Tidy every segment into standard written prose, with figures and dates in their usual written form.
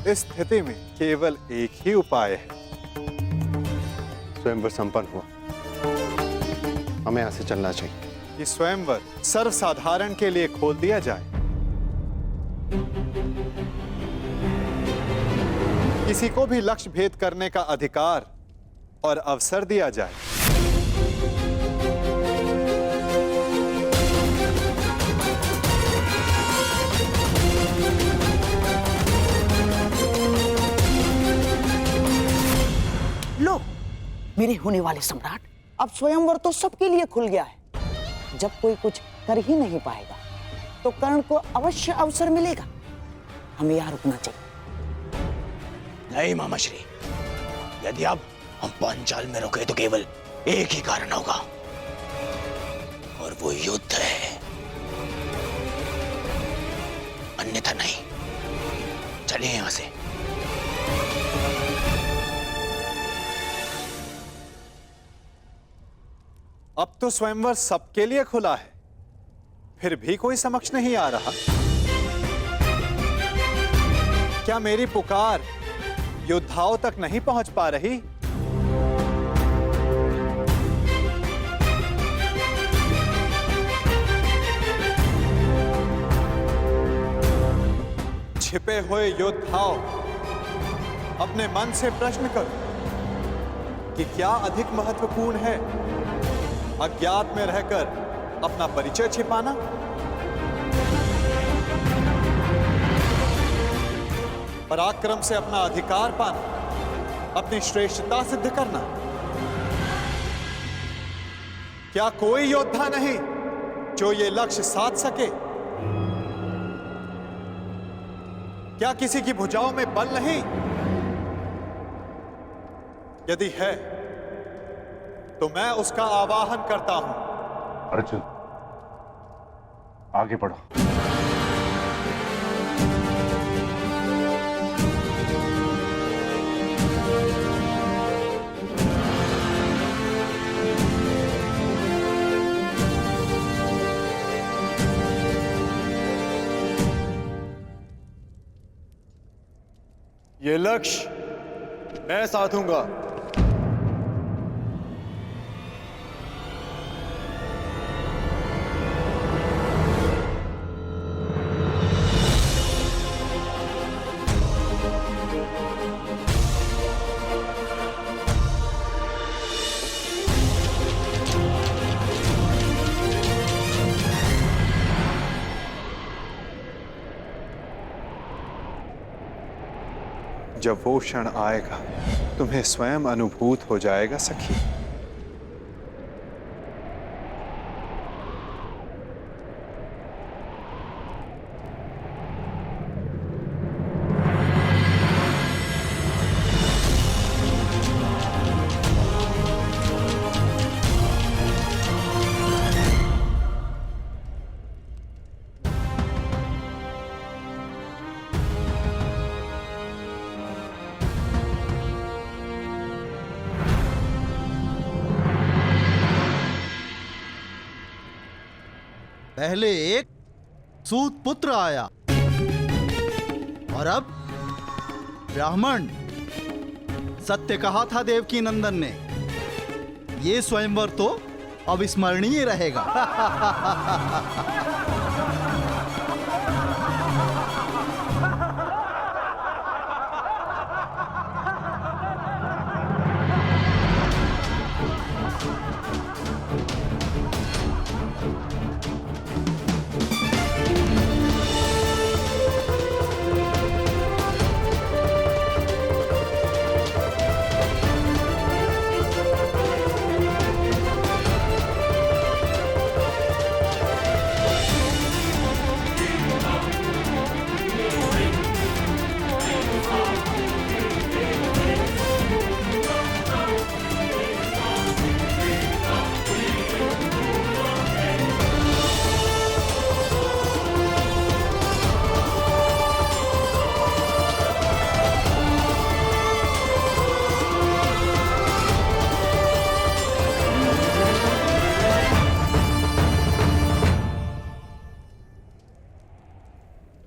इस स्थिति में केवल एक ही उपाय है। स्वयंवर संपन्न हुआ, हमें यहां से चलना चाहिए। कि स्वयंवर सर्वसाधारण के लिए खोल दिया जाए। किसी को भी लक्ष्य भेद करने का अधिकार और अवसर दिया जाए। लो, मेरे होने वाले सम्राट, अब स्वयंवर तो सबके लिए खुल गया है। जब कोई कुछ कर ही नहीं पाएगा तो कर्ण को अवश्य अवसर मिलेगा। हमें यहाँ रुकना चाहिए। नहीं मामाश्री, यदि अब हम पांचाल में रुके तो केवल एक ही कारण होगा, और वो युद्ध है, अन्यथा नहीं। चलिए यहां से। अब तो स्वयंवर सबके लिए खुला है, फिर भी कोई समक्ष नहीं आ रहा। क्या मेरी पुकार योद्धाओं तक नहीं पहुंच पा रही? छिपे हुए योद्धाओं, अपने मन से प्रश्न करो कि क्या अधिक महत्वपूर्ण है, अज्ञात में रहकर अपना परिचय छिपाना, पराक्रम से अपना अधिकार पाना, अपनी श्रेष्ठता सिद्ध करना? क्या कोई योद्धा नहीं जो ये लक्ष्य साध सके? क्या किसी की भुजाओं में बल नहीं? यदि है तो मैं उसका आवाहन करता हूं। अर्जुन, आगे बढ़ो। ये लक्ष्य मैं साधूंगा। जब वो क्षण आएगा तुम्हें स्वयं अनुभूत हो जाएगा सखी। पहले एक सूत पुत्र आया और अब ब्राह्मण। सत्य कहा था देवकी नंदन ने, ये स्वयंवर तो अविस्मरणीय रहेगा।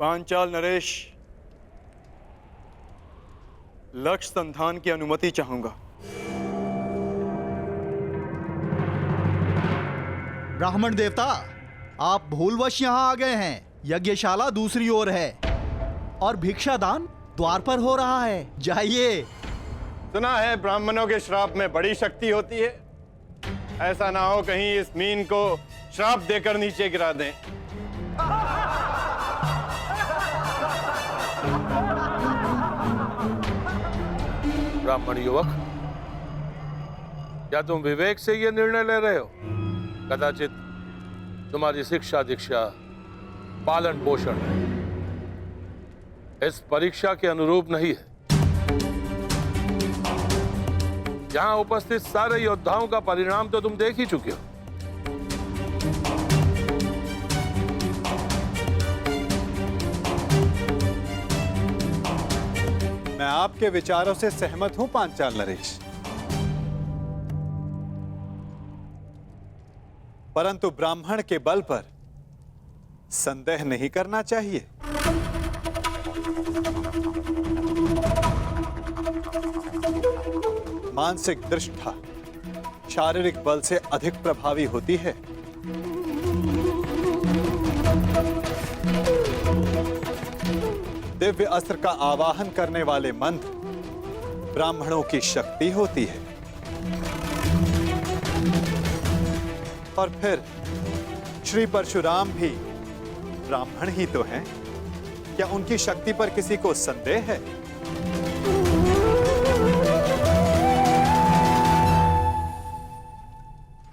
पांचाल नरेश, लक्ष्य संधान की अनुमति चाहूंगा। ब्राह्मण देवता, आप भूलवश यहाँ आ गए हैं। यज्ञशाला दूसरी ओर है और भिक्षादान द्वार पर हो रहा है। जाइए। सुना है ब्राह्मणों के श्राप में बड़ी शक्ति होती है। ऐसा ना हो कहीं इस मीन को श्राप देकर नीचे गिरा दें। ब्राह्मण युवक, क्या तुम विवेक से यह निर्णय ले रहे हो? कदाचित तुम्हारी शिक्षा दीक्षा पालन पोषण इस परीक्षा के अनुरूप नहीं है। यहां उपस्थित सारे योद्धाओं का परिणाम तो तुम देख ही चुके हो। मैं आपके विचारों से सहमत हूं पांचाल नरेश, परंतु ब्राह्मण के बल पर संदेह नहीं करना चाहिए। मानसिक दृष्टा शारीरिक बल से अधिक प्रभावी होती है। दिव्य अस्त्र का आवाहन करने वाले मंत्र ब्राह्मणों की शक्ति होती है। और फिर श्री परशुराम भी ब्राह्मण ही तो हैं। क्या उनकी शक्ति पर किसी को संदेह है?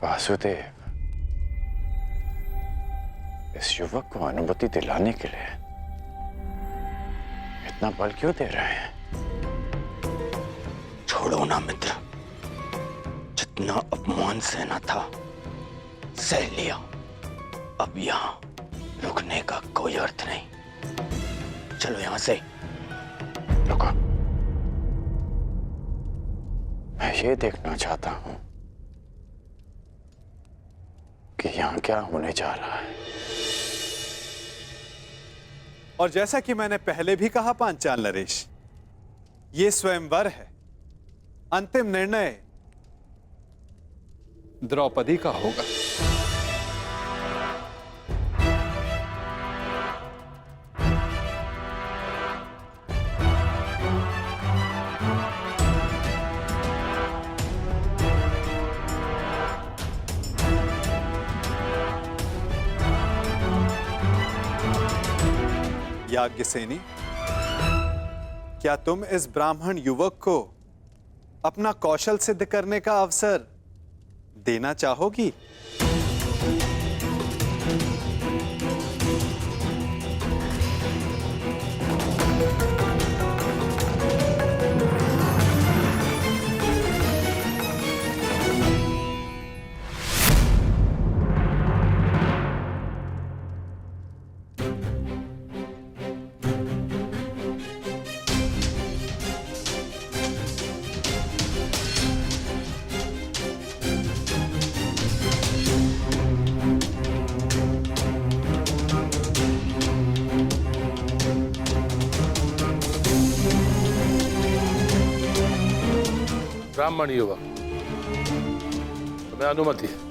वासुदेव, इस युवक को अनुमति दिलाने के लिए इतना बल क्यों दे रहे हैं? छोड़ो ना मित्र, जितना अपमान सहना था सह लिया। अब यहां रुकने का कोई अर्थ नहीं। चलो यहां से। रुको, मैं ये देखना चाहता हूं कि यहां क्या होने जा रहा है। और जैसा कि मैंने पहले भी कहा पांचाल नरेश, ये स्वयंवर है। अंतिम निर्णय द्रौपदी का होगा। याज्ञसेनी, क्या तुम इस ब्राह्मण युवक को अपना कौशल सिद्ध करने का अवसर देना चाहोगी? ब्राह्मण युवक, तुम्हें अनुमति है।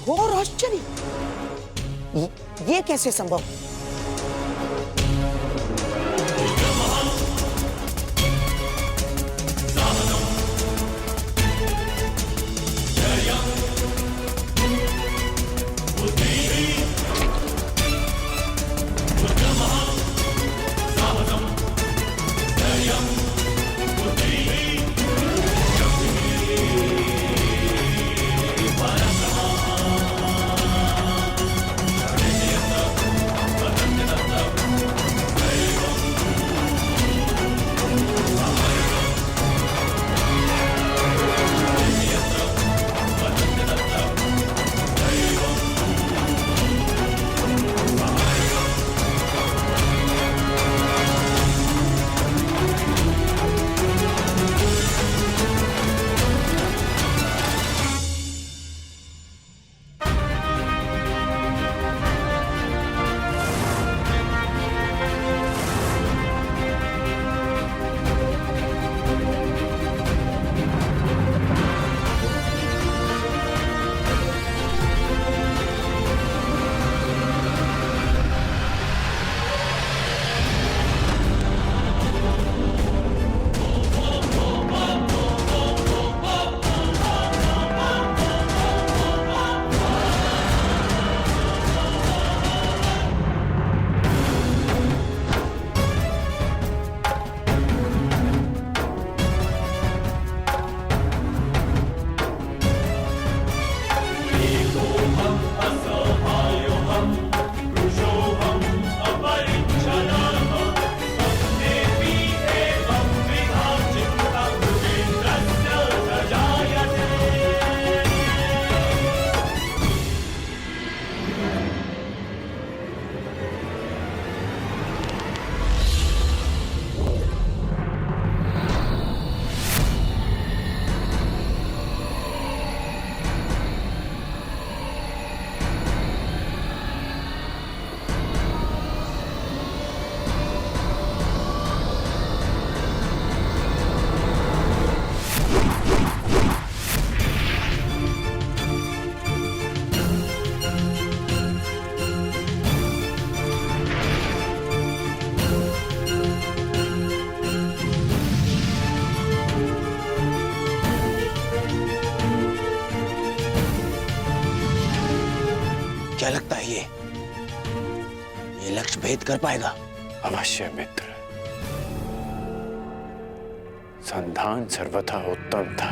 घोर आश्चर्य, ये कैसे संभव? क्या लगता है ये लक्ष्य भेद कर पाएगा? अवश्य मित्र। संधान सर्वथा उत्तम था।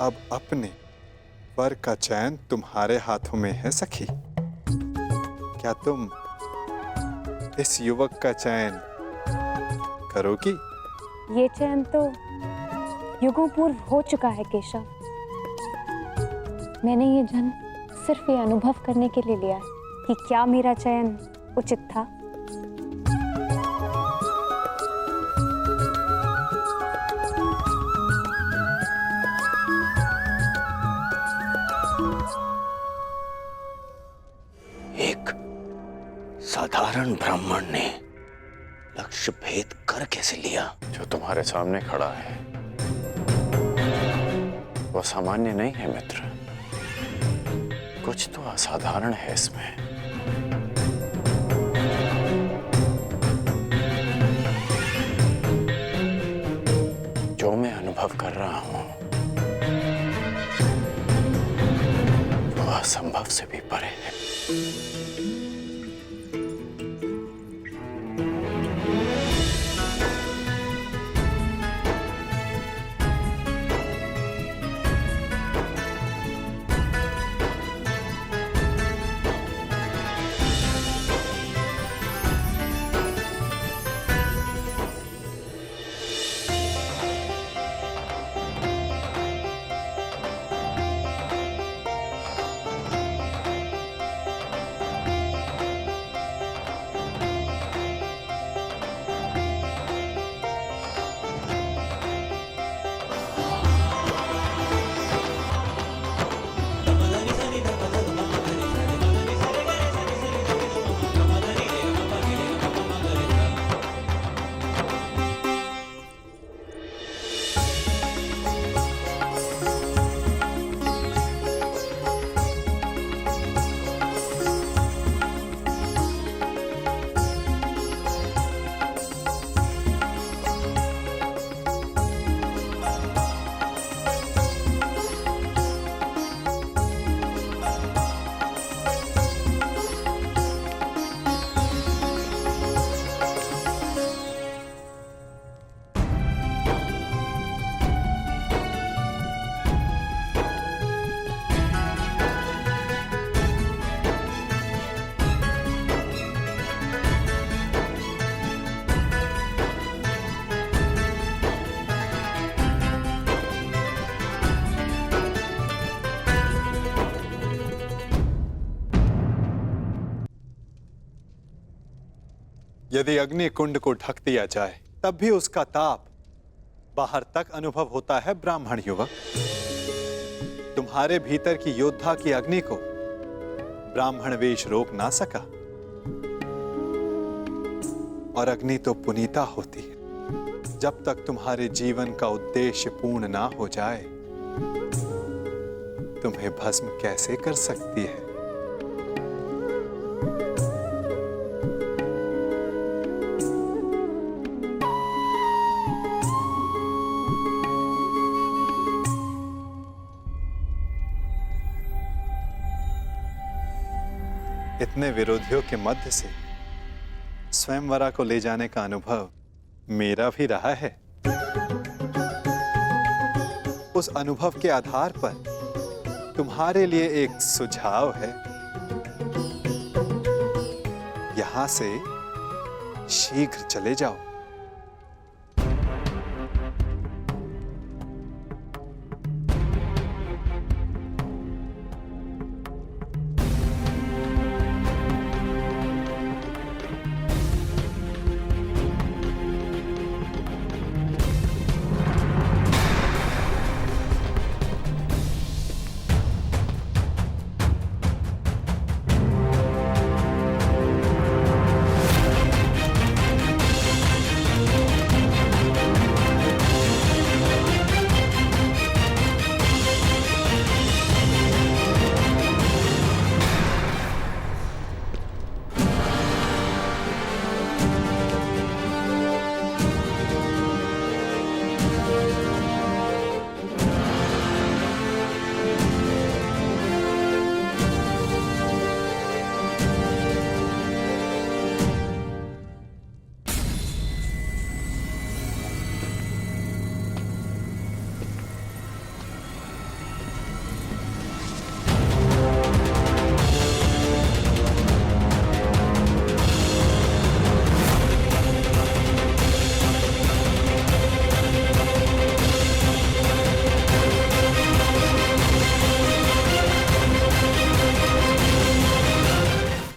अब अपने वर का चयन तुम्हारे हाथों में है सखी। क्या तुम इस युवक का चयन करोगी? ये चयन तो युगों पूर्व हो चुका है केशव। मैंने ये जन्म सिर्फ ये अनुभव करने के लिए लिया है कि क्या मेरा चयन उचित था। एक साधारण ब्राह्मण ने लक्ष्य भेद कर कैसे लिया? जो तुम्हारे सामने खड़ा है वो सामान्य नहीं है मित्र। कुछ तो असाधारण है इसमें। जो मैं अनुभव कर रहा हूं वो असंभव से भी परे है। यदि अग्नि कुंड को ढक दिया जाए तब भी उसका ताप बाहर तक अनुभव होता है ब्राह्मण युवक। तुम्हारे भीतर की योद्धा की अग्नि को ब्राह्मण वेश रोक ना सका। और अग्नि तो पुनीता होती है। जब तक तुम्हारे जीवन का उद्देश्य पूर्ण ना हो जाए तुम्हें भस्म कैसे कर सकती है? इतने विरोधियों के मध्य से स्वयंवरा को ले जाने का अनुभव मेरा भी रहा है। उस अनुभव के आधार पर तुम्हारे लिए एक सुझाव है। यहां से शीघ्र चले जाओ।